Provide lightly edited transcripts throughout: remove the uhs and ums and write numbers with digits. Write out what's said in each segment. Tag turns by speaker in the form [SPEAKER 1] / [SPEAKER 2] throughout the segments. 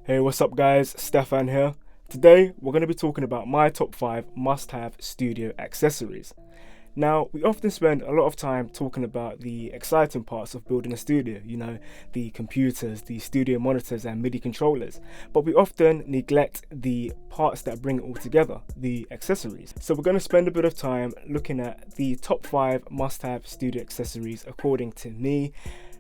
[SPEAKER 1] Hey, what's up guys? Stefan here. Today, we're going to be talking about my top 5 must-have studio accessories. Now, we often spend a lot of time talking about the exciting parts of building a studio, the computers, the studio monitors and MIDI controllers, but we often neglect the parts that bring it all together, the accessories. So we're going to spend a bit of time looking at the top 5 must-have studio accessories according to me,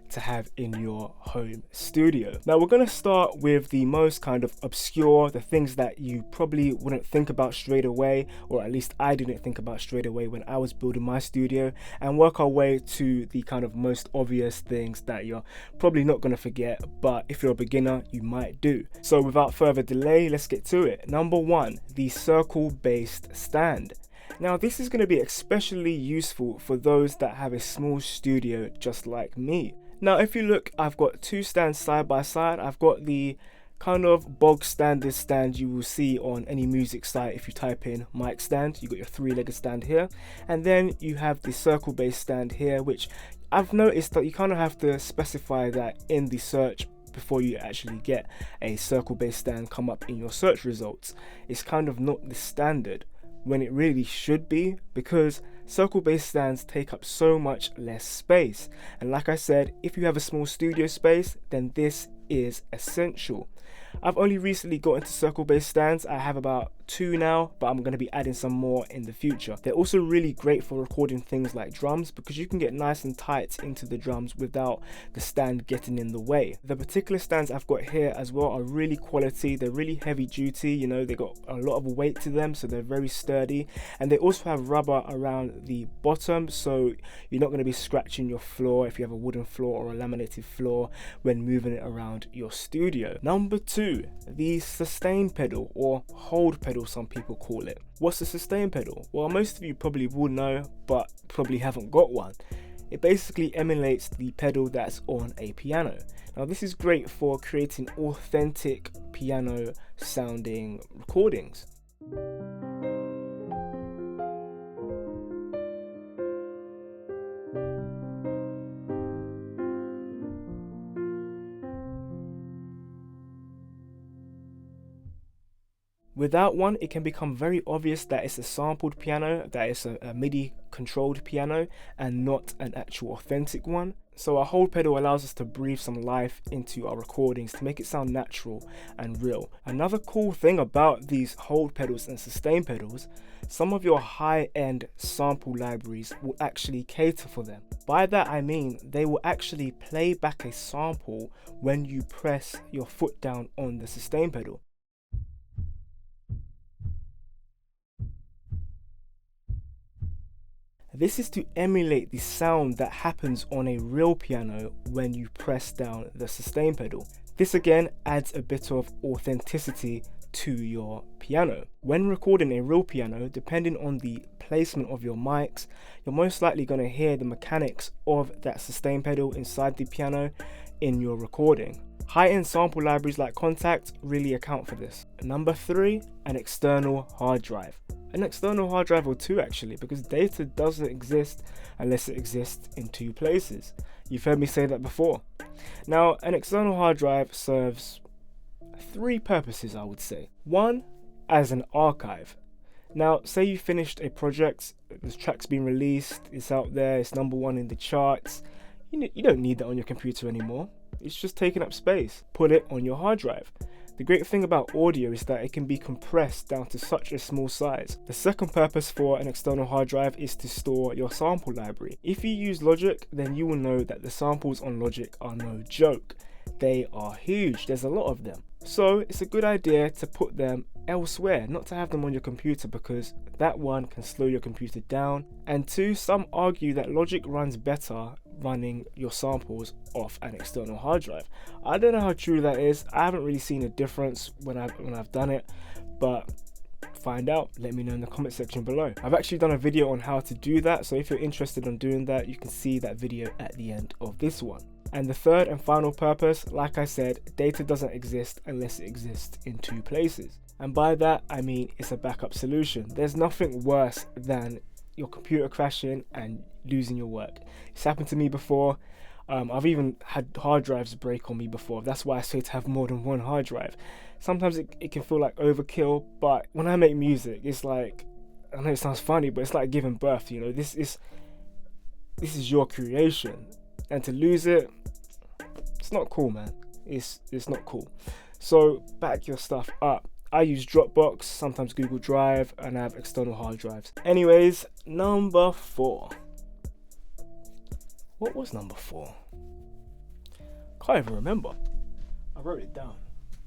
[SPEAKER 1] to have in your home studio. Now we're going to start with the most kind of obscure, the things that you probably wouldn't think about straight away, or at least I didn't think about straight away when I was building my studio, and work our way to the kind of most obvious things that you're probably not going to forget, but if you're a beginner you might do. So without further delay, let's get to it. Number 1, the circle based stand. Now this is going to be especially useful for those that have a small studio just like me. Now if you look, I've got two stands side by side. I've got the kind of bog standard stand you will see on any music site if you type in mic stand. You got your 3-legged stand here, and then you have the circle based stand here, which I've noticed that you kind of have to specify that in the search before you actually get a circle based stand come up in your search results. It's kind of not the standard when it really should be, because circle based stands take up so much less space, and like I said, if you have a small studio space, then this is essential. I've only recently got into circle based stands. I have about 2 now, but I'm going to be adding some more in the future. They're also really great for recording things like drums, because you can get nice and tight into the drums without the stand getting in the way. The particular stands I've got here as well are really quality. They're really heavy duty, they got a lot of weight to them, so they're very sturdy, and they also have rubber around the bottom, so you're not going to be scratching your floor if you have a wooden floor or a laminated floor when moving it around your studio. Number 2, the sustain pedal, or hold pedal some people call it. What's a sustain pedal? Well, most of you probably would know, but probably haven't got one. It basically emulates the pedal that's on a piano. Now this is great for creating authentic piano sounding recordings. Without one, it can become very obvious that it's a sampled piano, that it's a MIDI controlled piano and not an actual authentic one. So a hold pedal allows us to breathe some life into our recordings to make it sound natural and real. Another cool thing about these hold pedals and sustain pedals, some of your high-end sample libraries will actually cater for them. By that I mean they will actually play back a sample when you press your foot down on the sustain pedal. This is to emulate the sound that happens on a real piano when you press down the sustain pedal. This again adds a bit of authenticity to your piano. When recording a real piano, depending on the placement of your mics, you're most likely going to hear the mechanics of that sustain pedal inside the piano in your recording. High-end sample libraries like Kontakt really account for this. Number 3, an external hard drive. An external hard drive or two actually, because data doesn't exist unless it exists in 2 places. You've heard me say that before. Now, an external hard drive serves 3 purposes, I would say. 1, as an archive. Now, say you finished a project, the track's been released, it's out there, it's number 1 in the charts. You don't need that on your computer anymore. It's just taking up space. Put it on your hard drive. The great thing about audio is that it can be compressed down to such a small size. The second purpose for an external hard drive is to store your sample library. If you use Logic, then you will know that the samples on Logic are no joke. They are huge, there's a lot of them. So it's a good idea to put them elsewhere, not to have them on your computer, because that one can slow your computer down. And 2, some argue that Logic runs better running your samples off an external hard drive. I don't know how true that is. I haven't really seen a difference when I've done it, but find out, let me know in the comment section below. I've actually done a video on how to do that, so if you're interested in doing that, you can see that video at the end of this one. And the third and final purpose, like I said, data doesn't exist unless it exists in 2 places. And by that, I mean it's a backup solution. There's nothing worse than your computer crashing and losing your work. It's happened to me before. I've even had hard drives break on me before. That's why I say to have more than one hard drive. Sometimes it can feel like overkill, but when I make music, it's like, I know it sounds funny, but it's like giving birth. This is your creation, and to lose it, it's not cool, man. It's not cool. So back your stuff up. I use Dropbox, sometimes Google Drive, and I have external hard drives. Anyways, number 4. What was number 4? Can't even remember. I wrote it down.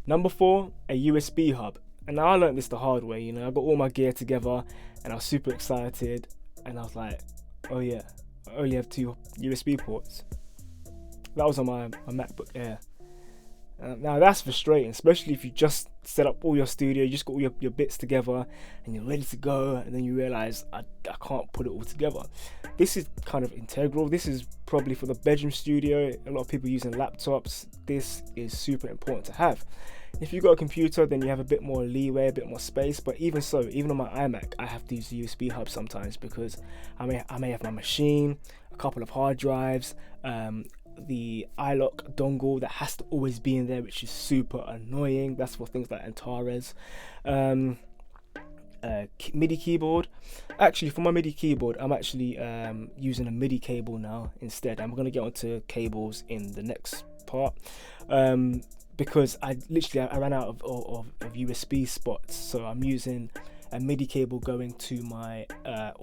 [SPEAKER 1] Number 4, a USB hub. And now I learned this the hard way. I got all my gear together and I was super excited. And I was like, oh yeah, I only have 2 USB ports. That was on my MacBook Air. Now that's frustrating, especially if you just set up all your studio, you just got all your bits together and you're ready to go, and then you realize I can't put it all together. This is kind of integral. This is probably for the bedroom studio. A lot of people using laptops. This is super important to have. If you've got a computer, then you have a bit more leeway, a bit more space. But even so, even on my iMac, I have to use USB hubs sometimes because I may have my machine, a couple of hard drives, the iLock dongle that has to always be in there, which is super annoying. That's for things like Antares. MIDI keyboard. Actually, for my MIDI keyboard, I'm actually using a MIDI cable now instead. I'm going to get onto cables in the next part. Because I ran out of USB spots, so I'm using a MIDI cable going to my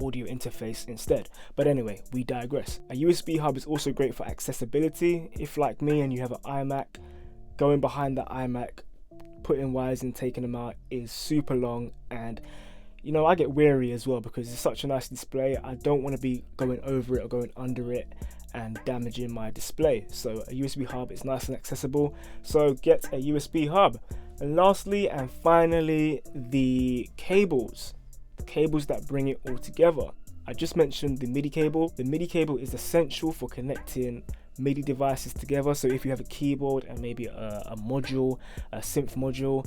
[SPEAKER 1] audio interface instead. But anyway, we digress. A USB hub is also great for accessibility. If like me and you have an iMac, going behind the iMac, putting wires and taking them out is super long, and I get weary as well because it's such a nice display. I don't want to be going over it or going under it and damaging my display. So a USB hub is nice and accessible, so get a USB hub. And lastly and finally, the cables that bring it all together. I just mentioned the MIDI cable. The MIDI cable is essential for connecting MIDI devices together. So if you have a keyboard and maybe a module, a synth module,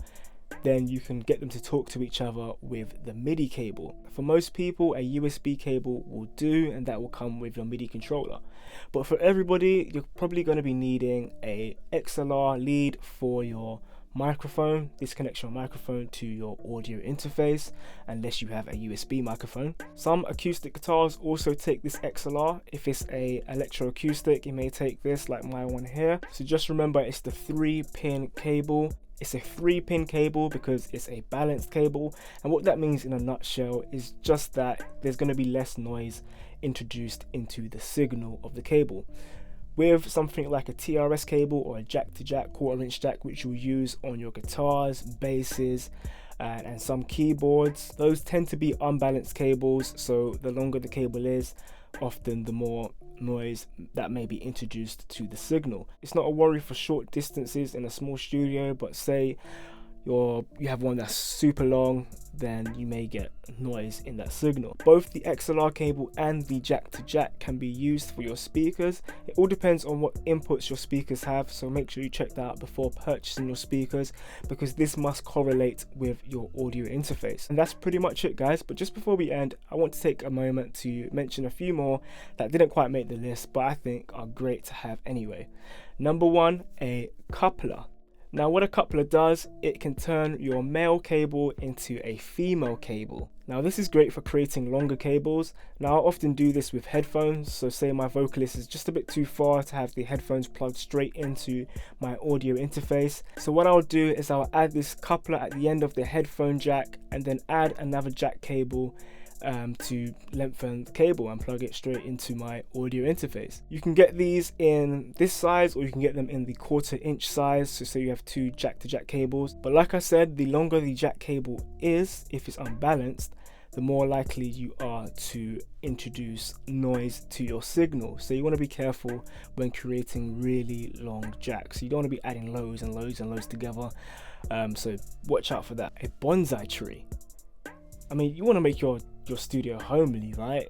[SPEAKER 1] then you can get them to talk to each other with the MIDI cable. For most people, a USB cable will do, and that will come with your MIDI controller. But for everybody, you're probably going to be needing a XLR lead for your microphone. This connects your microphone to your audio interface, unless you have a USB microphone. Some acoustic guitars also take this XLR. If it's a electroacoustic, it may take this, like my one here. So just remember, it's the 3-pin cable. It's a 3-pin cable because it's a balanced cable, and what that means in a nutshell is just that there's going to be less noise introduced into the signal of the cable. With something like a TRS cable or a jack-to-jack 1/4-inch jack, which you'll use on your guitars, basses, and some keyboards, those tend to be unbalanced cables, so the longer the cable is, often the more noise that may be introduced to the signal. It's not a worry for short distances in a small studio, but say you have one that's super long, then you may get noise in that signal. Both the XLR cable and the jack to jack can be used for your speakers. It all depends on what inputs your speakers have, so make sure you check that out before purchasing your speakers, because this must correlate with your audio interface. And that's pretty much it, guys. But just before we end, I want to take a moment to mention a few more that didn't quite make the list, but I think are great to have anyway. Number 1, a coupler. Now what a coupler does, it can turn your male cable into a female cable. Now this is great for creating longer cables. Now I often do this with headphones, so say my vocalist is just a bit too far to have the headphones plugged straight into my audio interface. So what I'll do is I'll add this coupler at the end of the headphone jack, and then add another jack cable to lengthen the cable and plug it straight into my audio interface. You can get these in this size, or you can get them in the 1/4-inch size, so say you have 2 jack to jack cables. But like I said, the longer the jack cable is, if it's unbalanced, the more likely you are to introduce noise to your signal. So you want to be careful when creating really long jacks. You don't want to be adding loads and loads and loads together, so watch out for that. A bonsai tree. I mean, you want to make your studio homely, right?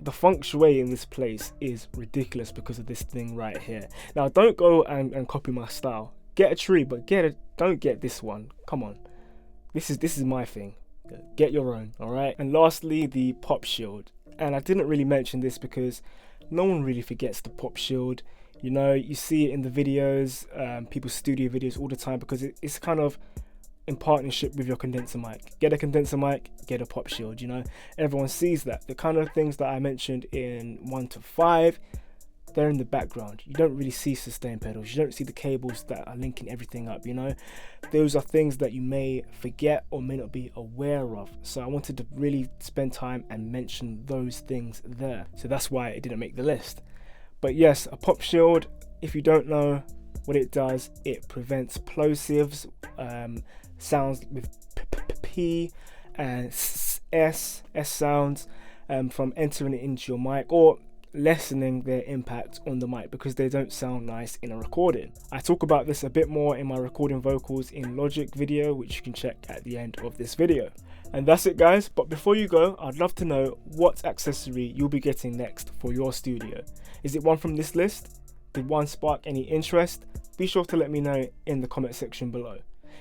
[SPEAKER 1] The feng shui in this place is ridiculous because of this thing right here. Now don't go and copy my style. Get a tree, but don't get this one. Come on, this is my thing. Get your own, all right? And lastly, the pop shield. And I didn't really mention this because no one really forgets the pop shield. You know, you see it in the videos, people's studio videos all the time, because it's kind of in partnership with your condenser mic. Get a condenser mic, get a pop shield, you know. Everyone sees that. The kind of things that I mentioned in 1 to 5, they're in the background. You don't really see sustain pedals. You don't see the cables that are linking everything up, you know. Those are things that you may forget or may not be aware of. So I wanted to really spend time and mention those things there. So that's why it didn't make the list. But yes, a pop shield, if you don't know what it does, it prevents plosives, sounds with p and s sounds from entering it into your mic, or lessening their impact on the mic because they don't sound nice in a recording. I talk about this a bit more in my recording vocals in Logic video, which you can check at the end of this video. And that's it, guys. But before you go, I'd love to know what accessory you'll be getting next for your studio. Is it one from this list? Did one spark any interest? Be sure to let me know in the comment section below.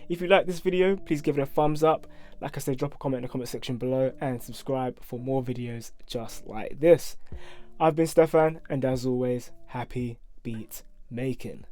[SPEAKER 1] If you like this video, please give it a thumbs up. Like I said, drop a comment in the comment section below and subscribe for more videos just like this. I've been Stefan, and as always, happy beat making.